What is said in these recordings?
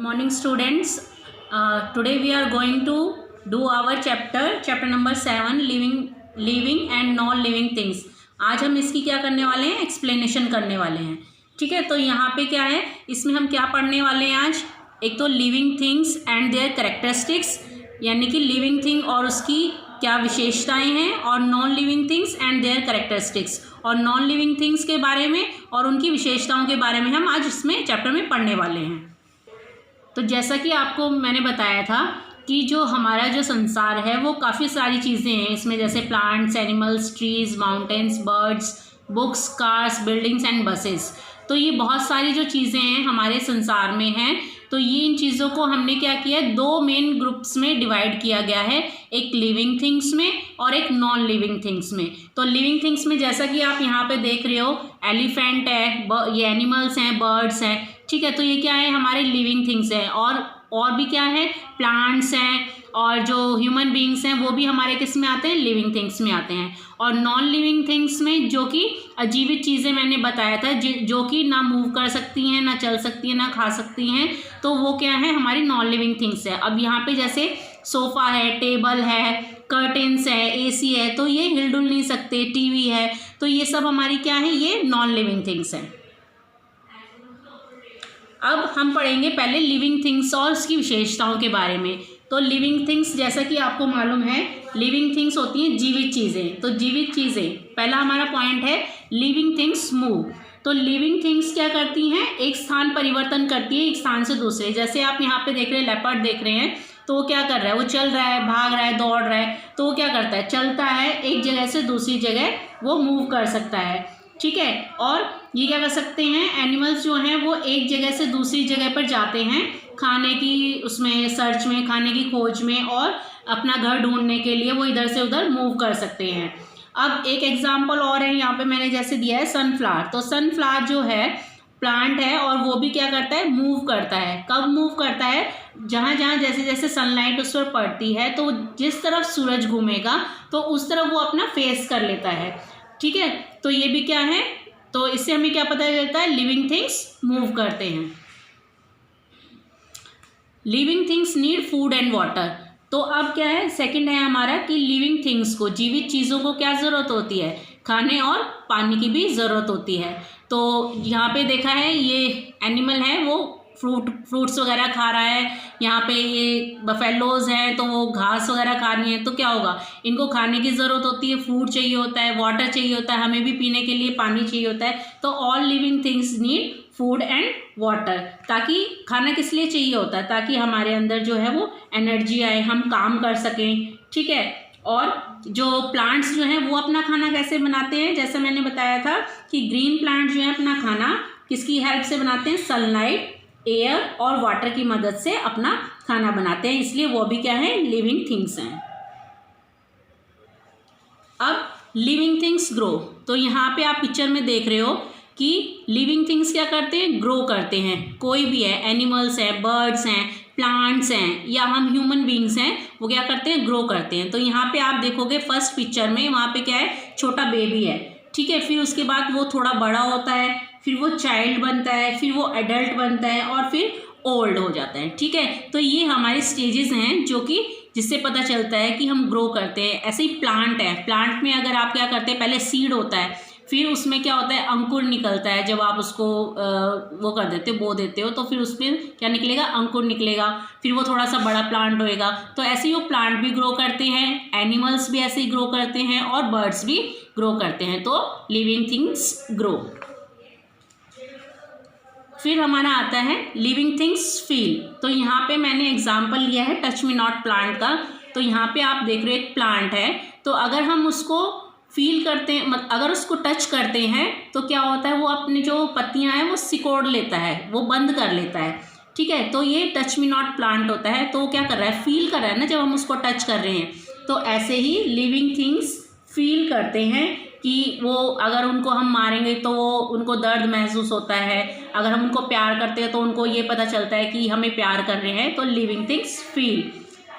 Morning students. Today we are going to do our chapter number 7 living and non living things. आज हम इसकी क्या करने वाले हैं, एक्सप्लेनेशन करने वाले हैं. ठीक है, तो यहाँ पे क्या है, इसमें हम क्या पढ़ने वाले हैं आज. एक तो living things and there characteristics, यानी कि लिविंग थिंग और उसकी क्या विशेषताएं हैं, और non living things and there characteristics, और नॉन लिविंग थिंग्स के बारे में और उनकी विशेषताओं के बारे में हम आज इसमें चैप्टर में पढ़ने वाले हैं. तो जैसा कि आपको मैंने बताया था कि जो हमारा जो संसार है वो काफ़ी सारी चीज़ें हैं इसमें, जैसे plants, animals, trees, mountains, birds, books, cars, buildings and buses. तो ये बहुत सारी जो चीज़ें हैं हमारे संसार में हैं. तो ये इन चीज़ों को हमने क्या किया है, दो मेन ग्रुप्स में डिवाइड किया गया है, एक लिविंग थिंग्स में और एक नॉन लिविंग थिंग्स में. तो लिविंग थिंग्स में जैसा कि आप यहाँ पे देख रहे हो, एलिफेंट है, ये एनिमल्स हैं, बर्ड्स हैं. ठीक है, तो ये क्या है, हमारे लिविंग थिंग्स हैं. और भी क्या है, प्लांट्स हैं, और जो ह्यूमन बीइंग्स हैं वो भी हमारे किस में आते हैं, लिविंग थिंग्स में आते हैं. और नॉन लिविंग थिंग्स में जो कि अजीवित चीज़ें मैंने बताया था, जो कि ना मूव कर सकती हैं, ना चल सकती हैं, ना खा सकती हैं, तो वो क्या है, हमारी नॉन लिविंग थिंग्स है. अब यहाँ पे जैसे सोफ़ा है, टेबल है, कर्टेन्स है, एसी है, तो ये हिलडुल नहीं सकते. टीवी है, तो ये सब हमारी क्या है, ये नॉन लिविंग थिंग्स हैं. अब हम पढ़ेंगे पहले लिविंग थिंग्स और उसकी विशेषताओं के बारे में. तो लिविंग थिंग्स, जैसा कि आपको मालूम है, लिविंग थिंग्स होती हैं जीवित चीज़ें. तो जीवित चीज़ें, पहला हमारा पॉइंट है लिविंग थिंग्स मूव. तो लिविंग थिंग्स क्या करती हैं, एक स्थान परिवर्तन करती है एक स्थान से दूसरे. जैसे आप यहाँ पे देख रहे हैं, लेपर्ड देख रहे हैं, तो वो क्या कर रहा है, वो चल रहा है, भाग रहा है, दौड़ रहा है. तो वो क्या करता है, चलता है, एक जगह से दूसरी जगह वो मूव कर सकता है. ठीक है, और ये क्या कर सकते हैं, एनिमल्स जो हैं वो एक जगह से दूसरी जगह पर जाते हैं खाने की उसमें सर्च में, खाने की खोज में, और अपना घर ढूंढने के लिए वो इधर से उधर मूव कर सकते हैं. अब एक एग्जांपल और है यहाँ पे मैंने जैसे दिया है सनफ्लावर. तो सनफ्लावर जो है प्लांट है, और वो भी क्या करता है, मूव करता है. कब मूव करता है, जहाँ जहाँ जैसे जैसे सनलाइट उस पर पड़ती है, तो जिस तरफ सूरज घूमेगा तो उस तरफ वो अपना फेस कर लेता है. ठीक है, तो ये भी क्या है, तो इससे हमें क्या पता चलता है, लिविंग थिंग्स मूव करते हैं. Living things need food and water. तो अब क्या है, सेकंड है हमारा कि लिविंग थिंग्स को, जीवित चीज़ों को क्या ज़रूरत होती है, खाने और पानी की भी ज़रूरत होती है. तो यहाँ पे देखा है, ये एनिमल है वो फ्रूट्स वगैरह खा रहा है. यहाँ पे ये बफेलोज हैं, तो वो घास वगैरह खा रही हैं. तो क्या होगा, इनको खाने की ज़रूरत होती है, फूड चाहिए होता है, वाटर चाहिए होता है, हमें भी पीने के लिए पानी चाहिए होता है. तो all living things need food and water. ताकि खाना किस लिए चाहिए होता है, ताकि हमारे अंदर जो है वो एनर्जी आए, हम काम कर सकें. ठीक है, और जो प्लांट्स जो हैं वो अपना खाना कैसे बनाते हैं, जैसा मैंने बताया था कि ग्रीन प्लांट जो है अपना खाना किसकी हेल्प से बनाते हैं, सनलाइट, एयर और वाटर की मदद से अपना खाना बनाते हैं. इसलिए वो भी क्या है, लिविंग थिंग्स हैं. अब लिविंग थिंग्स ग्रो. तो यहाँ पे आप पिक्चर में देख रहे हो कि लिविंग थिंग्स क्या करते हैं, ग्रो करते हैं. कोई भी है, एनिमल्स हैं, बर्ड्स हैं, प्लांट्स हैं, या हम ह्यूमन बींग्स हैं, वो क्या करते हैं, ग्रो करते हैं. तो यहाँ पे आप देखोगे फर्स्ट पिक्चर में, वहाँ पे क्या है, छोटा बेबी है. ठीक है, फिर उसके बाद वो थोड़ा बड़ा होता है, फिर वो चाइल्ड बनता है, फिर वो एडल्ट बनता है, और फिर ओल्ड हो जाता है. ठीक है, तो ये हमारे स्टेजेस हैं जो कि जिससे पता चलता है कि हम ग्रो करते हैं. ऐसे ही प्लांट है, प्लांट में अगर आप क्या करते हैं, पहले सीड होता है, फिर उसमें क्या होता है, अंकुर निकलता है. जब आप उसको वो कर देते हो, बो देते हो, तो फिर उसमें क्या निकलेगा, अंकुर निकलेगा. फिर वो थोड़ा सा बड़ा प्लांट होएगा. तो ऐसे ही वो प्लांट भी ग्रो करते हैं, एनिमल्स भी ऐसे ही ग्रो करते हैं, और बर्ड्स भी ग्रो करते हैं. तो लिविंग थिंग्स ग्रो. फिर हमारा आता है लिविंग थिंग्स फील. तो यहाँ पे मैंने एग्जाम्पल लिया है टच मी नॉट प्लांट का. तो यहाँ पे आप देख रहे हो एक प्लांट है, तो अगर हम उसको फील करते हैं, अगर उसको टच करते हैं, तो क्या होता है, वो अपनी जो पत्तियां हैं वो सिकोड़ लेता है, वो बंद कर लेता है. ठीक है, तो ये टच मी नॉट प्लांट होता है. तो क्या कर रहा है, फील कर रहा है ना, जब हम उसको टच कर रहे हैं. तो ऐसे ही लिविंग थिंग्स फील करते हैं कि वो, अगर उनको हम मारेंगे तो वो उनको दर्द महसूस होता है, अगर हम उनको प्यार करते हैं तो उनको ये पता चलता है कि हमें प्यार कर रहे हैं. तो living things feel.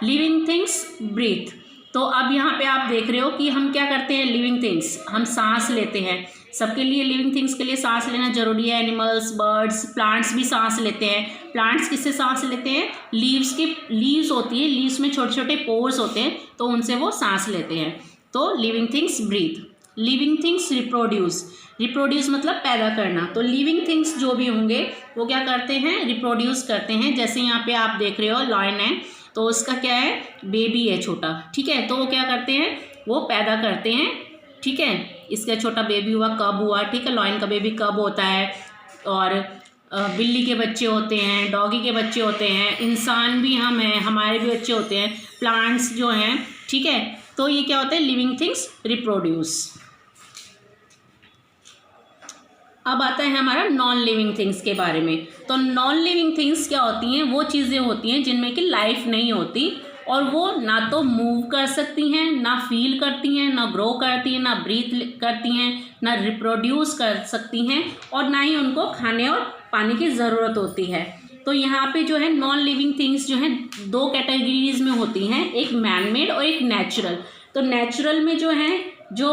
Living things breathe. तो अब यहाँ पे आप देख रहे हो कि हम क्या करते हैं, लिविंग थिंग्स, हम सांस लेते हैं. सबके लिए, लिविंग थिंग्स के लिए सांस लेना जरूरी है। एनिमल्स, बर्ड्स, प्लांट्स भी सांस लेते हैं। प्लांट्स किससे सांस लेते हैं? लीव्स होती है, लीव्स में छोटे छोटे पोर्स होते हैं, तो उनसे वो सांस लेते हैं। तो living things breathe. Living things reproduce मतलब पैदा करना। तो लिविंग थिंग्स जो भी होंगे वो क्या करते हैं? रिप्रोड्यूस करते हैं। जैसे यहाँ पे आप देख रहे हो लॉयन है, तो उसका क्या है? बेबी है छोटा, ठीक है। तो वो क्या करते हैं? वो पैदा करते हैं, ठीक है। इसका छोटा बेबी हुआ, कब हुआ, ठीक है। लॉयन का बेबी कब होता है। और बिल्ली के बच्चे होते हैं, डॉगी के बच्चे होते हैं, इंसान भी हम हैं, हमारे भी बच्चे होते हैं, प्लांट्स जो हैं, ठीक है। तो ये क्या होता है? Living things reproduce. अब आता है हमारा नॉन लिविंग थिंग्स के बारे में। तो नॉन लिविंग थिंग्स क्या होती हैं? वो चीज़ें होती हैं जिनमें कि लाइफ नहीं होती, और वो ना तो मूव कर सकती हैं, ना फील करती हैं, ना ग्रो करती हैं, ना ब्रीथ करती हैं, ना रिप्रोड्यूस कर सकती हैं, और ना ही उनको खाने और पानी की ज़रूरत होती है। तो यहाँ पे जो है नॉन लिविंग थिंग्स जो हैं दो कैटेगरीज में होती हैं, एक मैन मेड और एक नेचुरल। तो नेचुरल में जो है जो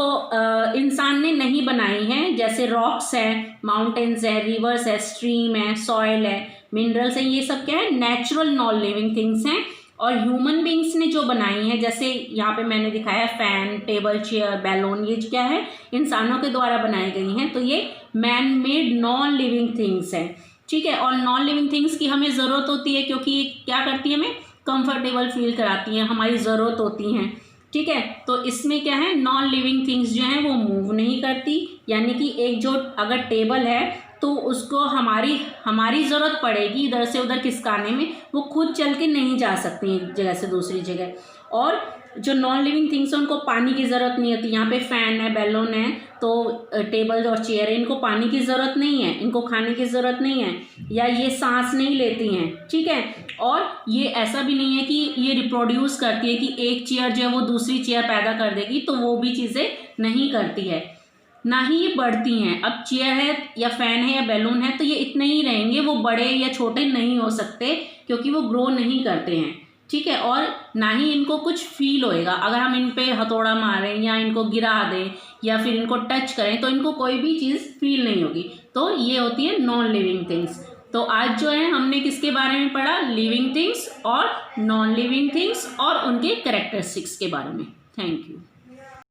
इंसान ने नहीं बनाई हैं, जैसे रॉक्स है, माउंटेन्स है, रिवर्स है, स्ट्रीम है, सॉइल है, मिनरल्स हैं, ये सब क्या है? नेचुरल नॉन लिविंग थिंग्स हैं। और ह्यूमन बींग्स ने जो बनाई हैं, जैसे यहाँ पे मैंने दिखाया फैन, टेबल, चेयर, बैलून, ये क्या है? इंसानों के द्वारा बनाई गई हैं। तो ये man made non living things हैं, ठीक है। और नॉन लिविंग थिंग्स की हमें ज़रूरत होती है, क्योंकि ये क्या करती है? हमें कंफर्टेबल फील कराती हैं, हमारी ज़रूरत होती हैं, ठीक है। तो इसमें क्या है? नॉन लिविंग थिंग्स जो हैं वो मूव नहीं करती, यानी कि एक जो अगर टेबल है तो उसको हमारी ज़रूरत पड़ेगी इधर से उधर खिसकाने में, वो खुद चल के नहीं जा सकती एक जगह से दूसरी जगह। और जो नॉन लिविंग थिंग्स हैं उनको पानी की ज़रूरत नहीं होती। यहाँ पे फैन है, बैलून है, तो टेबल और चेयर है, इनको पानी की ज़रूरत नहीं है, इनको खाने की ज़रूरत नहीं है, या ये सांस नहीं लेती हैं, ठीक है। और ये ऐसा भी नहीं है कि ये रिप्रोड्यूस करती है कि एक चेयर जो है वो दूसरी चेयर पैदा कर देगी, तो वो भी चीज़ें नहीं करती है। ना ही ये बढ़ती हैं। अब चेयर है या फैन है या बैलून है, तो ये इतने ही रहेंगे, वो बड़े या छोटे नहीं हो सकते, क्योंकि वो ग्रो नहीं करते हैं, ठीक है। और ना ही इनको कुछ फील होएगा। अगर हम इन पे हथौड़ा मारें या इनको गिरा दें या फिर इनको टच करें, तो इनको कोई भी चीज़ फील नहीं होगी। तो ये होती है नॉन लिविंग थिंग्स। तो आज जो है हमने किसके बारे में पढ़ा? लिविंग थिंग्स और नॉन लिविंग थिंग्स और उनके कैरेक्टरिस्टिक्स के बारे में। Thank you.